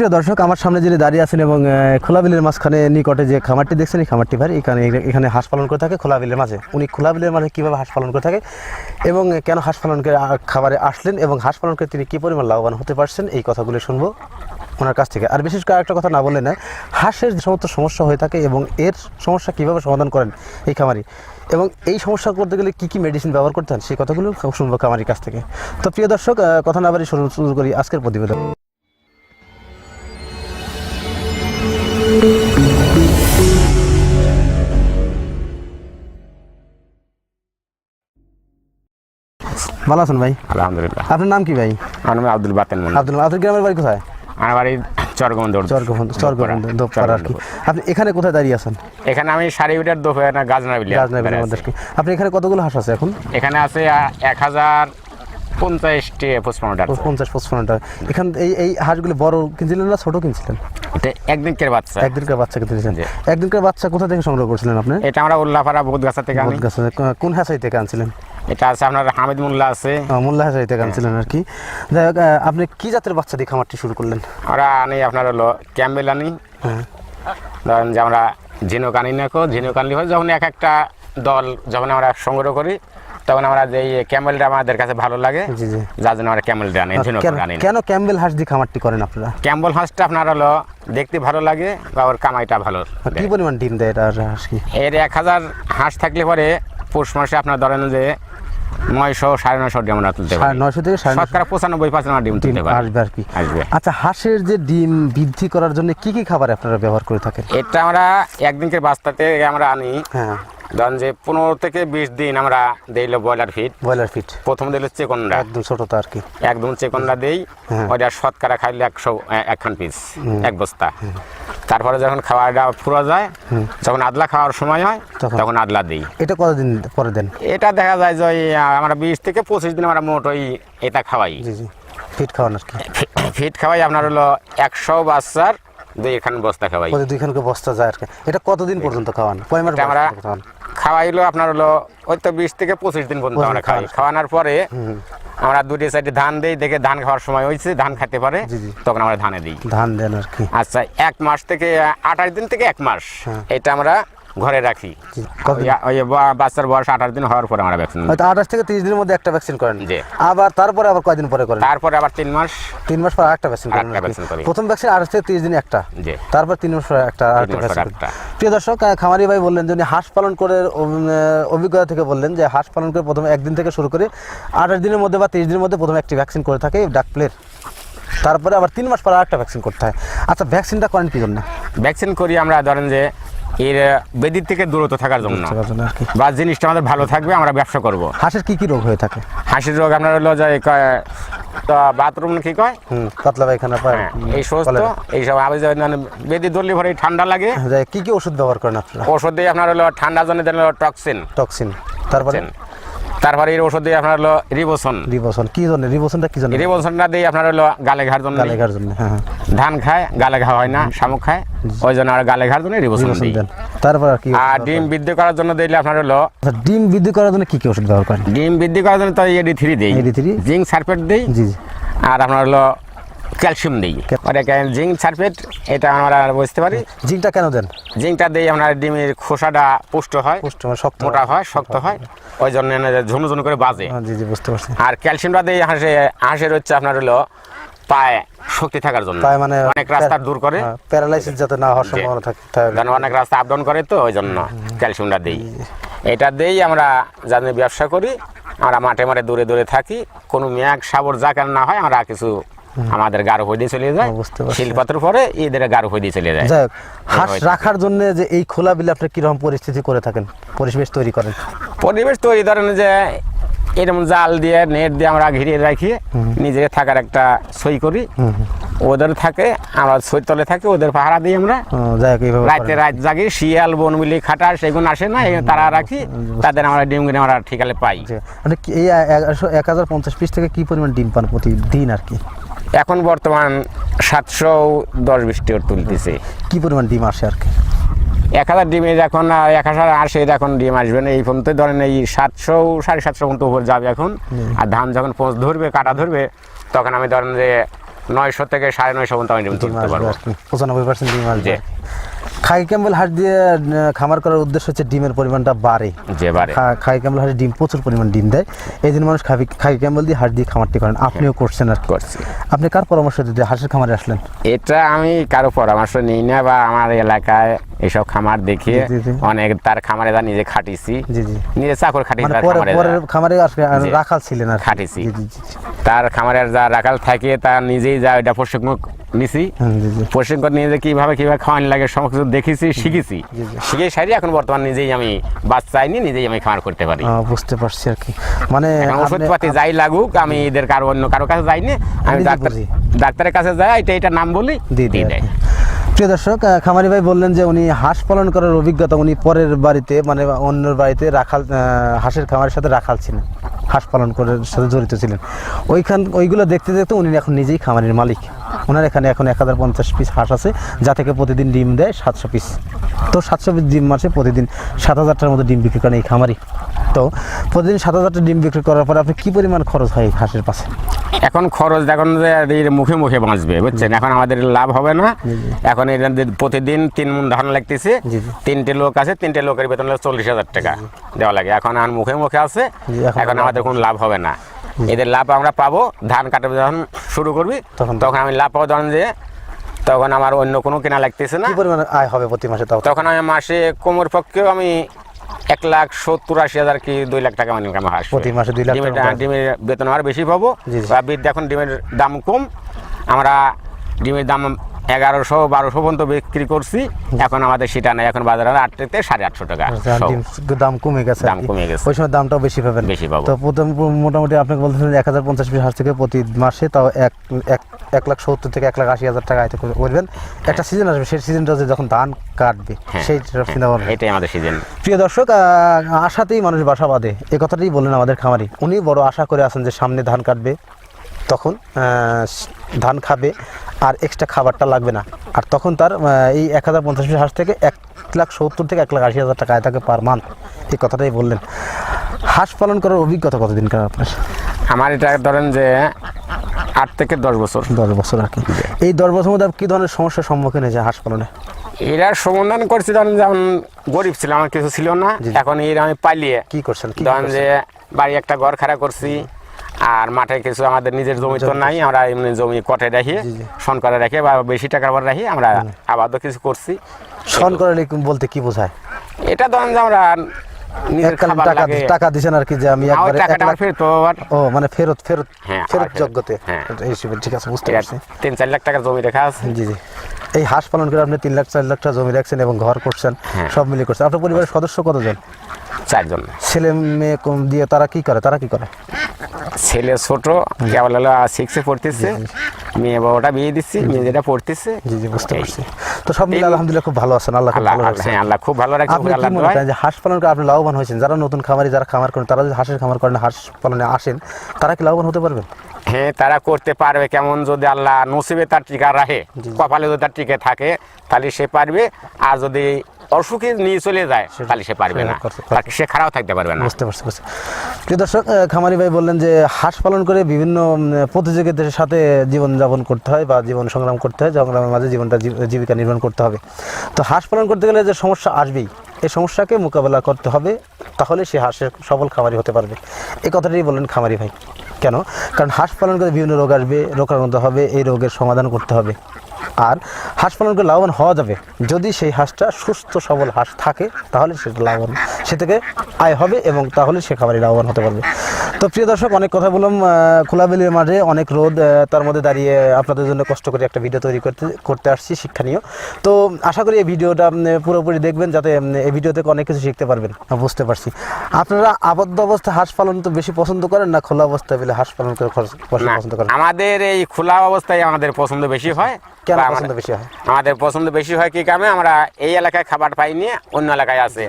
প্রিয় দর্শক, আমার সামনে যিনি দাঁড়িয়ে আছেন এবং খোলা বিলের মাঝখানে নিকটে যে খামারটি দেখছেন, এই খামারটি ভাই এখানে হাঁস পালন করে থাকে খোলা বিলের মাঝে। উনি খোলা বিলের মাঝে কীভাবে হাঁস পালন করে থাকে এবং কেন হাঁস পালন করে খাবারে আসলেন এবং হাঁস পালন করে তিনি কী পরিমাণ লাভবান হতে পারছেন, এই কথাগুলো শুনবো ওনার কাছ থেকে। আর বিশেষ করে একটা কথা না বললে না, হাঁসের যে সমস্ত সমস্যা হয়ে থাকে এবং এর সমস্যা কীভাবে সমাধান করেন এই খামারি, এবং এই সমস্যা করতে গেলে কী কী মেডিসিন ব্যবহার করতে হয় সেই কথাগুলো শুনবো খামারির কাছ থেকে। তো প্রিয় দর্শক, কথা না বাড়ি শুরু করি আজকের প্রতিবেদন। ভালো আছেন ভাই? আলহামদুলিল্লাহ। আপনার নাম কি ভাই? আমার নাম আব্দুল বাতেন। আপনার গ্রামের বাড়ি কোথায়? আমার বাড়ি চরগবন্ধ। দোপপাড়া আর কি। আপনি এখানে কোথায় দাঁড়িয়ে আছেন? এখানে আমি সারি উঠার দোপপাড়া গাজনাবিলি। আপনি এখানে কতগুলো হাঁস আছে এখন? এখানে আছে 1050-55টা। এখান এই হাঁসগুলো বড় কিনছিলেন না ছোট কিনছিলেন? এটা একদিনকার বাচ্চা। একদিনকার বাচ্চা কিনছিলেন? একদিনকার বাচ্চা কোথা থেকে সংগ্রহ করছিলেন আপনি? এটা আমরা উল্লাপাড়া বোধগাছা থেকে আনি। কোন হাঁসাই থেকে আনছিলেন? এটা আছে আপনার হামিদ মোল্লা আছে। মোল্লা হাঁসাই থেকে আনছিলেন আর কি। যাই হোক, আপনি কি জাতের বাচ্চা দিয়ে খামারটি শুরু করলেন? আমরা আনি আপনার হলো ক্যাম্বেল আনি। ধরেন যে আমরা ঝিনুক আনি না, ঝিনুক আনলি হয় যখন এক একটা দল যখন আমরা সংগ্রহ করি তখন আমরা যে ক্যামেলটা আমাদের কাছে ভালো লাগে, যার জন্য আমরা ক্যামেলটা আনি। কেন ক্যাম্বেল হাঁস দিয়ে খামারটি করেন আপনারা? ক্যাম্বেল হাঁসটা আপনার হলো দেখতে ভালো লাগে বা ওর কামাইটা ভালো। কি পরিমাণ ডিম দেয় এটা হাঁস? কি এর 1000 হাঁস থাকলে পরে পৌষ মাসে আপনার ধরেন যে 900-950 ডিম আমরা তুলতে পারি। 900 থেকে 95% ডিম তুলতে পারি আসবে আর কি। আচ্ছা, হাঁসের যে ডিম বৃদ্ধি করার জন্য কি কি খাবার আপনারা ব্যবহার করে থাকেন? এটা আমরা একদিনকে বাচ্চাতে আমরা আনি। হ্যাঁ, ধরেন যে 15 থেকে 20 দিন আমরা দিল ব্রয়লার ফিট। প্রথম দিল চেকন্ডা, একদম ছোটটা আর কি, একদম চেকন্ডা দেই। ওইটা শতকরা খাইলে 101 পিস, এক বস্তা। তারপরে যখন খাওয়াটা ফুরা যায়, যখন আদলা খাওয়ার সময় হয় তখন আদলা দিই। এটা কতদিন পরে দেন? এটা দেখা যায় যে আমরা 20 থেকে 25 দিন আমরা মোট ওই এটা খাওয়াই। ফিট খাওয়ান আর কি। ফিট খাওয়াই আপনার হলো 100 বাচ্চার 2 বস্তা খাওয়াই। 2 বস্তা যায় আর কি। এটা কতদিন পর্যন্ত খাওয়ান? কয় মাস আমরা খাওয়াইলো আপনার হলো ওই তো 20 থেকে 25 দিন পর্যন্ত আমরা খাওয়াই। খাওয়ানোর পরে আমরা 2 সাইডে ধান দেই, দেখে ধান খাওয়ার সময় হয়েছে, ধান খেতে পারে তখন আমরা ধানে দিই। ধান দেন আর কি। আচ্ছা, 1 মাস থেকে 28 দিন থেকে 1 মাস এটা আমরা ঘরে রাখি। ওই বাচ্চার বয়স 28 দিন হওয়ার পরে আমরা ভ্যাকসিন। 28 থেকে 30 দিনের মধ্যে একটা ভ্যাকসিন করেন? আবার তারপরে আবার কয়দিন পরে করেন? তারপরে আবার 3 মাস পর আরেকটা ভ্যাকসিন করেন? প্রথম ভ্যাকসিন 28 থেকে 30 দিন একটা, তারপর 3 মাস পর একটা ভ্যাকসিন। প্রিয় দর্শক, খামারি ভাই বললেন যে হাঁস পালন করে অভিজ্ঞতা থেকে বললেন যে হাঁস পালন করে প্রথমে একদিন থেকে শুরু করে 28 দিনের মধ্যে বা 30 দিনের মধ্যে প্রথমে একটি ভ্যাকসিন করে থাকে ডাকপ্লের, তারপরে আবার 3 মাস পর আরেকটা ভ্যাকসিন করতে হয়। আচ্ছা, ভ্যাকসিনটা করেন কি জন্য? ভ্যাকসিন করি আমরা ধরেন যে এর বেদির থেকে দূরত্ব থাকার জন্য, বা জিনিসটা আমাদের ভালো থাকবে, আমরা ব্যবসা করব। হাঁসের কি কি রোগ হয়ে থাকে? হাঁসের রোগ আপনার হলো যে বাথরুম কি কয়, পাতলা পায়খানা, এই সমস্ত এইসব বেদি ধরলে পরে ঠান্ডা লাগে। কি কি ওষুধ ব্যবহার করেন আপনারা? ওষুধ দিয়ে আপনার হলো ঠান্ডার জন্য টক্সিন। তারপরে এর ওষুধ দিয়ে আপনার হলো রিবোসন। কি জন্য রিবোসনটা? কি জন্য রিবোসনটা দিয়ে আপনার হলো গালে ঘার জন্য। ধান খায়, গালে ঘা হয় না, শামুক খায়, ওই জন্য আর গালে ঘার জন্য রিবোসন দেন। তারপর আর কি? আর ডিম বৃদ্ধি করার জন্য দিলে আপনার হলো ডিম বৃদ্ধি করার জন্য কি কি ওষুধ ব্যবহার করেন? ডিম বৃদ্ধি করার জন্য তো AD3 দেই, জিঙ্ক সালফেট দেই। আর আপনার হলো ক্যালসিয়াম দিই। জিঙ্ক সালফেট এটা আমরা বুঝতে পারি। জিঙ্কটা কেন দেন? জিঙ্কটা দিই আপনার ডিমের খোসাটা পুষ্ট হয়, মোটা হয়, শক্ত হয়, ওই জন্য ঝুনঝুন করে বাজে। বুঝতে পারছি। আর ক্যালসিয়ামটা দিই হাঁসের হচ্ছে আপনার হলো পায়ে শক্তি থাকার জন্য, মানে অনেক রাস্তা দূর করে, প্যারালাইসিস যাতে না হওয়ার সম্ভাবনা থাকে, অনেক রাস্তা আপ ডাউন করে, তো ওই জন্য ক্যালসিয়ামটা দিই। এটা দিয়েই আমরা জানি ব্যবসা করি। আমরা মাঠে দূরে দূরে থাকি, কোনো মেয়াক সাবর যা কেন না হয় আমরা কিছু আমাদের গাঢ় হয়ে দিয়ে চলে যায়। শিলপাত্র পরে এদের গাঢ় হয়ে দিয়ে চলে যায়। হাঁস রাখার জন্য যে এই খোলা বিলে আপনি কিরকম পরিস্থিতি করে থাকেন, পরিবেশ তৈরি করেন? পরিবেশ তৈরি ধরেন যে এরকম জাল দিয়ে নেট দিয়ে আমরা ঘিরে রাখি, নিজে থাকার একটা সই করি, ওদের থাকে, আমরা সই তলে থাকি, ওদের পাহারা দিই আমরা। রাতে রাত জাগি, শিয়াল বনবিলি খাটাস এগুলো আসে না, তারা রাখি, তাদের আমরা ডিম কিনে আমরা ঠিকালে পাই। এই 1050 পিস থেকে কি পরিমাণ ডিম পান প্রতিদিন আর কি? এখন বর্তমান 710-20 তুলতেছে। কি পরিমাণ ডিম আসে আর কি? 1000 ডিমের এখন 1080 এখন ডিম আসবে না। এই পর্যন্ত ধরেন এই 700-750 পর্যন্ত উপর যাবে এখন। আর ধান যখন পোঁচ ধরবে, কাটা ধরবে, তখন আমি ধরেন যে 900 থেকে 950 পর্যন্ত আমি ডিম ডিম তুলতে আসবে পারবো। আর কি 95% ডিম আসবে। জি। খাকি ক্যাম্বেল হাঁস দিয়ে খামার করার উদ্দেশ্য হচ্ছে ডিমের পরিমাণটা বাড়ে। যে বারে খাকি ক্যাম্বেল হাঁস ডিম প্রচুর পরিমাণ ডিম দেয়, এই জন্য মানুষ খাকি ক্যাম্বেল দিয়ে হাঁস দিয়ে খামারটি করেন। আপনিও করছেন আর কি। করছি। আপনি কার পরামর্শ দিতে হাঁসের খামারে আসলেন? এটা আমি কারো পরামর্শ নিই না, বা আমার এলাকায় এসব খামার দেখিয়ে জি, জি। অনেক তার খামারে যা নিজে খাটিছি, জি জি, নিজে চাকর খাটি মানে তার পরে খামারে পরের খামারে জি। রাখাল ছিলেন আর কি। খাটিছি। জি জি জি, তার খামারের যা রাখাল থাকে তা নিজেই যা এটা প্রশিক্ষণ নিছি, জি জি। প্রশিক্ষণ নিয়ে যে কিভাবে খাওয়ানো লাগে সব কিছু দেখেছি, শিখেছি। জি, জি। শিখে সারি এখন বর্তমান নিজেই আমি বাচ্চা আইনি, নিজেই আমি খামার করতে পারি। বুঝতে পারছি আর কি। মানে এখন ওষুধপাতি যাই লাগুক, আমি এদের অন্য কারো কাছে যাইনি, আমি নিজে ডাক্তার বুঝি। ডাক্তারের কাছে যাই, এটা নাম বলি দিয়ে দিয়ে দেয়। দেয়। প্রিয় দর্শক, খামারি ভাই বললেন যে উনি হাঁস পালন করার অভিজ্ঞতা উনি পরের বাড়িতে মানে অন্যের বাড়িতে রাখাল হাঁসের খামারের সাথে রাখাল ছিলেন, হাঁস পালন করার সাথে জড়িত ছিলেন। ওইগুলো দেখতে দেখতে উনি এখন নিজেই খামারের মালিক। ওনার এখানে এখন 1050 পিস হাঁস আছে, যা থেকে প্রতিদিন ডিম দেয় 700 পিস। তো 700 পিস ডিম মাসে প্রতিদিন 7000টার মতো ডিম বিক্রি করেন এই খামারি। তো প্রতিদিন 7000টা ডিম বিক্রি করার পরে আপনি কী পরিমাণ খরচ হয় এই হাঁসের পাশে? এখন খরচ এখন যে এর মুখে মুখে বাঁচবে, বুঝছেন, এখন আমাদের লাভ হবে না। এখন এটা প্রতিদিন 3 মণ ধান লাগতেছে, জি, জি। 3টে লোক আছে, 3টে লোকের বেতন হলো 40,000 টাকা দেওয়া লাগে। এখন আর মুখে মুখে আছে, জি, এখন আমাদের কোনো লাভ হবে না। এদের লাভ আমরা পাবো ধান কাটবে যখন শুরু করবি, তখন আমি লাভ পাবো, ধরেন যে তখন আমার অন্য কোনো কেনা লাগতেছে না। কী পরিমাণ আয় হবে প্রতি মাসে? তাও তখন আমি মাসে কোমর পক্ষেও আমি 1,70,80,000 কি 2 লাখ টাকা মানে ইনকাম হয়। প্রতি মাসে 2 লাখ টাকা? ডিমের বেতন আর বেশি পাবো। জি, জি। বা এখন ডিমের দাম কম, আমরা ডিমের দাম 1100-1200 পর্যন্ত বিক্রি করছি। এখন আমাদের সেটা নেই, এখন বাজারে 8 থেকে 850 টাকা। দাম কমে গেছে, দাম কমে গেছে। ওই সময় দামটাও বেশি পাবেন। বেশি পাবো। তো প্রথম মোটামুটি আপনাকে বলতেছেন 1050 পিস হাঁস থেকে প্রতি মাসে তাও 1,70,000 থেকে 1,80,000 টাকা আয়তে করবেন। একটা সিজন আসবে, সেই সিজনটা যখন ধান কাটবে সেই চিন্তা ভাবনা। এটাই আমাদের সিজন। প্রিয় দর্শক, আশাতেই মানুষ বাসা বাঁধে, এই কথাটাই বললেন আমাদের খামারি। উনি বড় আশা করে আছেন যে সামনে ধান কাটবে, তখন ধান খাবে আর এক্সট্রা খাবারটা লাগবে না। আর তখন তার এই 1050 পিস হাঁস থেকে 1,70,000 থেকে 1,80,000 টাকা আয় থাকে পার মান্থ। এই কথাটাই বললেন। হাঁস পালন করার অভিজ্ঞতা কতদিন কার আপনার? আমার এটা ধরেন যে 8 থেকে 10 বছর। 10 বছর আর কি। এই 10 বছরের মধ্যে কী ধরনের সমস্যার সম্মুখীন হয়েছে হাঁস পালনে? এরা সমাধান করছি, ধরেন যেমন গরিব ছিল, আমার কিছু ছিল না। এখন এরা আমি পালিয়ে কি করছেন? ধরেন যে বাড়ি একটা ঘর খাড়া করছি, আর মাঠে কিছু আমাদের নিজের জমি তো নাই, আমরা এমনি জমি কটে রাখি, শন করে রাখি, বা বেশি টাকার পর রাখি, আমরা আবাদও কিছু করছি। শন করে বলতে কি বোঝায়? এটা ধরেন যে আমরা নিজের খাবার লাগে, টাকা দিছেন আর কি, যে আমি একবারে 1 লাখ ফেরত। ও মানে ফেরত হ্যাঁ, যোগ্যতে। হ্যাঁ। এই হিসেবে ঠিক আছে, বুঝতে পারছি। 3-4 লাখ টাকার জমি রেখা আছে। জি জি। এই হাঁস পালন করে আপনি 3 লাখ 4 লাখ টাকা জমি রাখছেন এবং ঘর করছেন, সব মিলিয়ে করছেন। আপনার পরিবারের সদস্য কতজন? 4 জন। ছেলে মেয়ে কম দিয়ে তারা কি করে? ছেলে ছোট, কেবল 6-এ পড়তেছে, মেয়ে বাবাটা বিয়ে দিচ্ছি, মেয়ে যেটা পড়তেছে। জি জি, বুঝতে পারছি। তো সব মিলে আলহামদুলিল্লাহ খুব ভালো আছেন, আল্লাহ খুব ভালো রাখছে। হ্যাঁ, আল্লাহ খুব ভালো রাখছে। আপনি কি মনে করেন যে হাঁস পালন করে আপনি লাভবান হয়েছেন? যারা নতুন খামারি, যারা খামার করেন, তারা যদি হাঁসের খামার করেন, হাঁস পালনে আসেন, তারা কি লাভবান হতে পারবেন? হ্যাঁ, তারা করতে পারবে। কেমন যদি আল্লাহ নসিবে তার টিকা রাখে, কপালে যদি তার টিকে থাকে, তাহলে সে পারবে। আর যদি অসুখে নিয়ে চলে যায়, তাহলে সে পারবে না, সে খারাপ থাকতে পারবে না। বুঝতে পারছি। প্রিয় দর্শক, খামারি ভাই বললেন যে হাঁস পালন করে বিভিন্ন প্রতিযোগিতার সাথে জীবনযাপন করতে হয় বা জীবন সংগ্রাম করতে হয়, সংগ্রামের মাঝে জীবিকা নির্মাণ করতে হবে। তো হাঁস পালন করতে গেলে যে সমস্যা আসবেই, এই সমস্যাকে মোকাবেলা করতে হবে, তাহলে সে হাঁসের সফল খামারি হতে পারবে। এই কথাটাই বললেন খামারি ভাই। কেন? কারণ হাঁস পালন করে বিভিন্ন রোগ আসবে, রোগাক্রান্ত হবে, এই রোগের সমাধান করতে হবে। আর হাঁস পালন করে লাভবান হওয়া যাবে যদি সেই হাঁসটা সুস্থ সবল হাঁস থাকে, তাহলে সেটা লাভবান, সে থেকে আয় হবে এবং তাহলে সে খামারি লাভবান হতে পারবে। তো প্রিয় দর্শক, অনেক কথা বললাম। খোলাবিলের মাঠে অনেক রোদ, তার মধ্যে দাঁড়িয়ে আপনাদের জন্য কষ্ট করে একটা ভিডিও তৈরি করতে আসছি শিক্ষণীয়। তো আশা করি এই ভিডিওটা পুরোপুরি দেখবেন, যাতে এই ভিডিও থেকে অনেক কিছু শিখতে পারবেন। বুঝতে পারছি। আপনারা আবদ্ধ অবস্থায় হাঁস পালন তো বেশি পছন্দ করেন না খোলা অবস্থায় বলে হাঁস পালন করে পছন্দ করেন? আমাদের এই খোলা অবস্থায় আমাদের পছন্দ বেশি হয়। কেন পছন্দ বেশি হয়? আমাদের পছন্দ বেশি হয় কি কারণে, আমরা এই এলাকায় খাবার পাই নিয়ে অন্য এলাকায় আছে,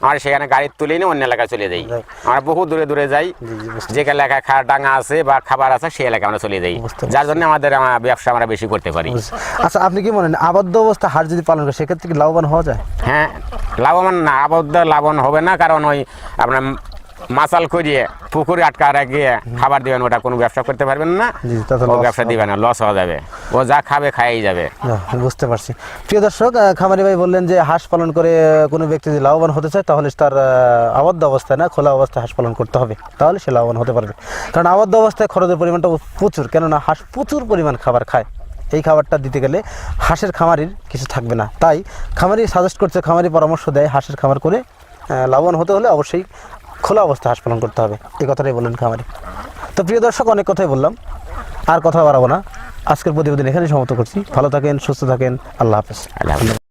আমরা সেখানে গাড়ি তুলে নিয়ে অন্য এলাকায় চলে যাই। আমরা বহু দূরে দূরে যাই, যে এলাকায় ডাঙা আছে বা খাবার আছে সেই এলাকায় আমরা চলে যাই, যার জন্য আমাদের ব্যবসা আমরা বেশি করতে পারি। আচ্ছা, আপনি কি মনে হয় আবদ্ধ অবস্থা হাঁস যদি পালন করে সেক্ষেত্রে কি লাভবান হওয়া যায়? হ্যাঁ, লাভবান না, আবদ্ধ লাভবান হবে না। কারণ ওই আপনার মাচাল করিয়ে পুকুরে আটকা রাখিয়ে খাবার দিবেন, ওটা কোনো ব্যবসা করতে পারবেন না, জি, তা তো ও loss ব্যবসা হবে। দিবে না, লস হয়ে যাবে। ও যা খাবে খাইই যাবে। বুঝতে পারছি। প্রিয় দর্শক, খামারি ভাই বললেন যে হাঁস পালন করে কোনো ব্যক্তি যদি লাভবান হতে চায় তাহলে তার আবদ্ধ অবস্থায় না, খোলা অবস্থায় হাঁস পালন করতে হবে, তাহলে সে লাভবান হতে পারবে। কারণ আবদ্ধ অবস্থায় খরচের পরিমাণটা প্রচুর, কেননা হাঁস প্রচুর পরিমাণ খাবার খায়। এই খাবারটা দিতে গেলে হাঁসের খামারির কিছু থাকবে না, তাই খামারি সাজেস্ট করছে, খামারি পরামর্শ দেয় হাঁসের খামার করে লাভবান হতে হলে অবশ্যই খোলা অবস্থায় হাঁস পালন করতে হবে, এই কথাটাই বললেন খামারি। তো প্রিয় দর্শক, অনেক কথাই বললাম, আর কথা বাড়াবো না। আজকের প্রতিবেদন এখানেই সমাপ্ত করছি। ভালো থাকেন, সুস্থ থাকেন, আল্লাহ হাফেজ। আল্লাহ হাফেজ।